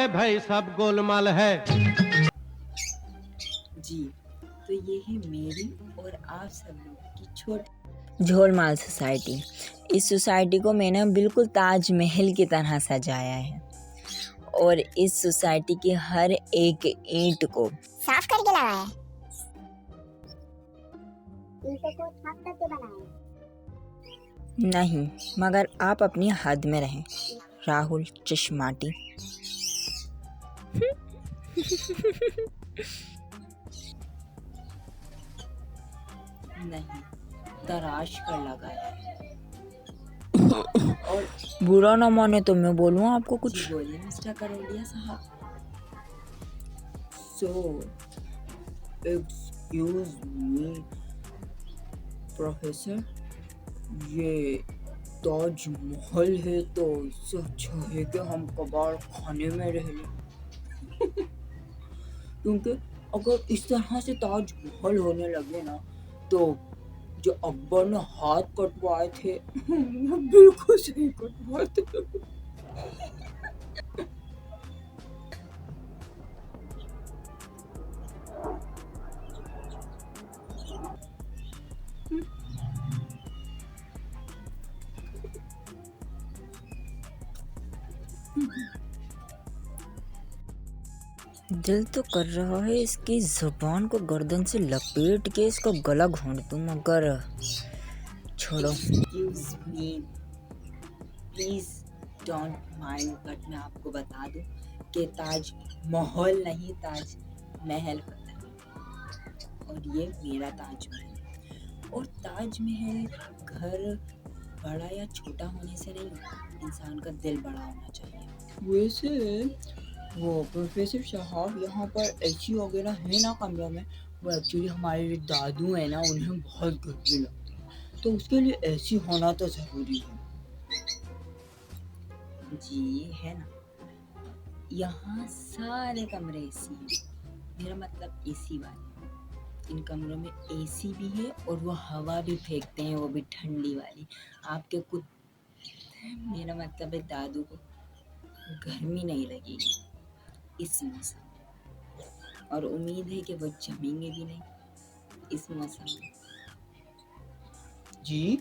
है भाई, सब गोलमाल है। जी, तो ये है मेरी और आप सब लोगों की छोटी झोलमाल सोसाइटी। इस सोसाइटी को मैंने बिल्कुल ताजमहल की तरह सजाया है और इस सोसाइटी की हर एक ईंट को साफ करके लगाया है। ईंटों को साफ करके बनाया है। नहीं, मगर आप अपनी हद में रहें राहुल चश्माटी। नहीं, तराश कर लगाया है। और बुरा ना माने तो मैं बोलूँ आपको कुछ। बोलिए मिस्टर करोड़िया साहब। सो एक्सक्यूज मी प्रोफेसर, ये ताजमहल है तो इससे अच्छा है कि हम कबाड़ खाने में रह लें। क्योंकि अगर इस तरह से ताजमहल होने लगे ना तो जो अकबर ने हाथ कटवाए थे बिल्कुल सही कटवाए थे। दिल तो कर रहा है इसकी जुबान को गर्दन से लपेट के इसका गला घोंट दूं, मगर छोड़ो। Excuse me please don't mind, but मैं आपको बता दूं कि ताज महल नहीं, ताज महल होता है और ये मेरा ताजमहल है। और ताजमहल घर बड़ा या छोटा होने से नहीं, इंसान का दिल बड़ा होना चाहिए। वैसे वो प्रोफेसर साहब, यहाँ पर एसी वगैरह है ना कमरे में? वो एक्चुअली हमारे जो दादू है ना, उन्हें बहुत गर्मी लगती है तो उसके लिए एसी होना तो ज़रूरी है। जी है ना, यहाँ सारे कमरे एसी हैं। मेरा मतलब एसी वाले। इन कमरों में एसी भी है और वो हवा भी फेंकते हैं, वो भी ठंडी वाली। आपके कुछ मेरा मतलब है दादू को गर्मी नहीं लगेगी इस मौसम में, और उम्मीद है कि वो जमेंगे भी नहीं इस मौसम में। जी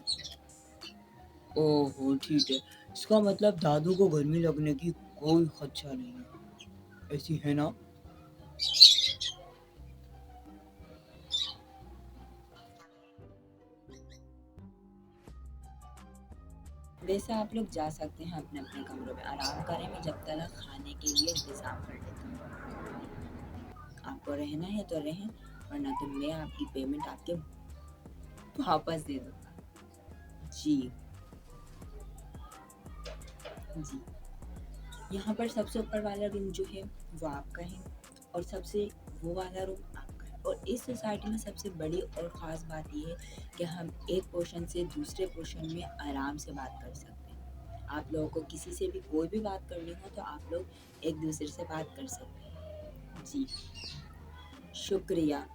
ओहो ठीक है, इसका मतलब दादू को गर्मी लगने की कोई खदशा नहीं है, ऐसी है ना? वैसे आप लोग जा सकते हैं अपने अपने कमरों में आराम करें, मैं जब तक खाने के लिए इंतजाम कर लेता हूँ। आपको रहना है तो रहें, वरना तो मैं आपकी पेमेंट आपके वापस दे दूँगा। जी जी, यहाँ पर सबसे ऊपर वाला रूम जो है वो आपका है और सबसे वो वाला रूम आपका है। और इस सोसाइटी में सबसे बड़ी और ख़ास बात ये है कि हम एक पोर्शन से दूसरे पोर्शन में आराम से बात कर सकते हैं। आप लोगों को किसी से भी कोई भी बात करनी हो तो आप लोग एक दूसरे से बात कर सकते हैं। जी शुक्रिया,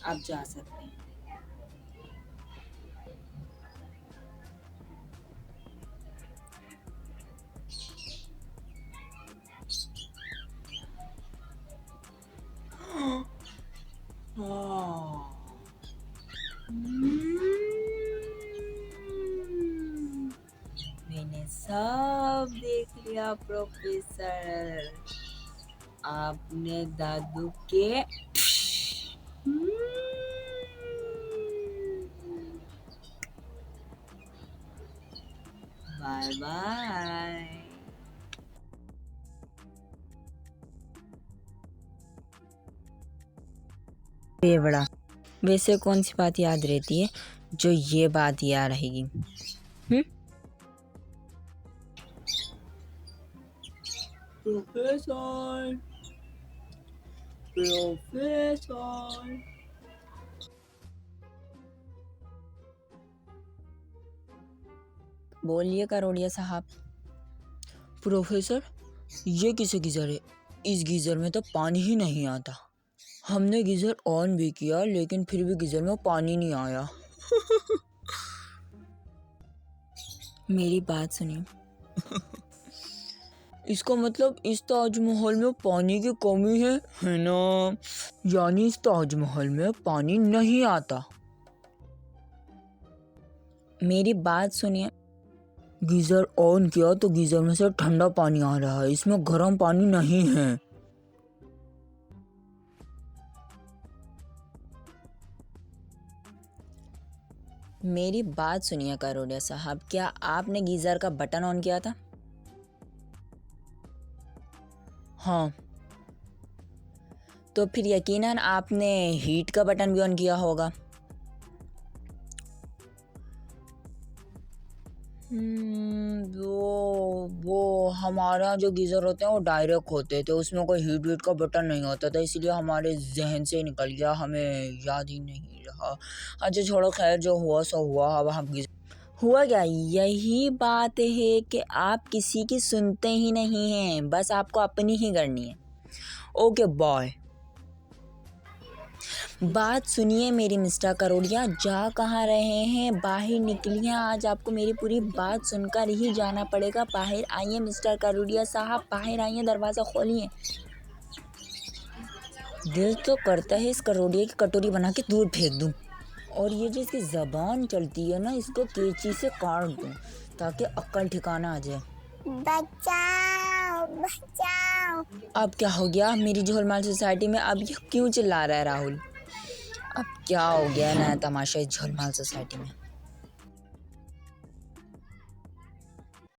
आप जा सकते हैं। मैंने सब देख लिया प्रोफेसर, आपने दादू के बाय बाय। ये बड़ा, वैसे कौन सी बात याद रहती है जो ये बात याद रहेगी? प्रोफेसर प्रोफेसर बोलिए करोड़िया साहब। प्रोफेसर, ये किसे गीज़र है? इस गीज़र में तो पानी ही नहीं आता। हमने गीज़र ऑन भी किया लेकिन फिर भी गीज़र में पानी नहीं आया। मेरी बात सुनिए। इसका मतलब इस ताजमहल में पानी की कमी है ना? यानी इस ताजमहल में पानी नहीं आता। मेरी बात सुनिए, गीजर ऑन किया तो गीजर में से ठंडा पानी आ रहा है, इसमें गर्म पानी नहीं है। मेरी बात सुनिए करोड़िया साहब, क्या आपने गीजर का बटन ऑन किया था? हाँ, तो फिर यकीनन आपने हीट का बटन भी ऑन किया होगा। वो हमारे यहाँ जो गीज़र होते हैं वो डायरेक्ट होते थे, उसमें कोई हीट वीट का बटन नहीं होता था, इसलिए हमारे जहन से निकल गया, हमें याद ही नहीं रहा। अच्छा छोड़ो, खैर जो हुआ सो हुआ। अब हम हुआ क्या? यही बात है कि आप किसी की सुनते ही नहीं हैं, बस आपको अपनी ही करनी है। Okay bye. बात सुनिए मेरी मिस्टर करोड़िया, जा कहाँ रहे हैं? बाहर निकलिए, आज आपको मेरी पूरी बात सुनकर ही जाना पड़ेगा। बाहर आइए मिस्टर करोड़िया साहब, बाहर आइए, दरवाज़ा खोलिए। दिल तो करता है इस करोड़िया की कटोरी बना के दूर फेंक दूँ, और ये जो इसकी ज़बान चलती है ना, इसको कैंची से काट दूँ ताकि अक्ल ठिकाना आ जाए। बचाओ बचाओ। अब क्या हो गया मेरी झोलमाल सोसाइटी में? अब ये क्यों चिल्ला रहा है राहुल? अब क्या हो गया नया तमाशा इस झोलमाल सोसाइटी में?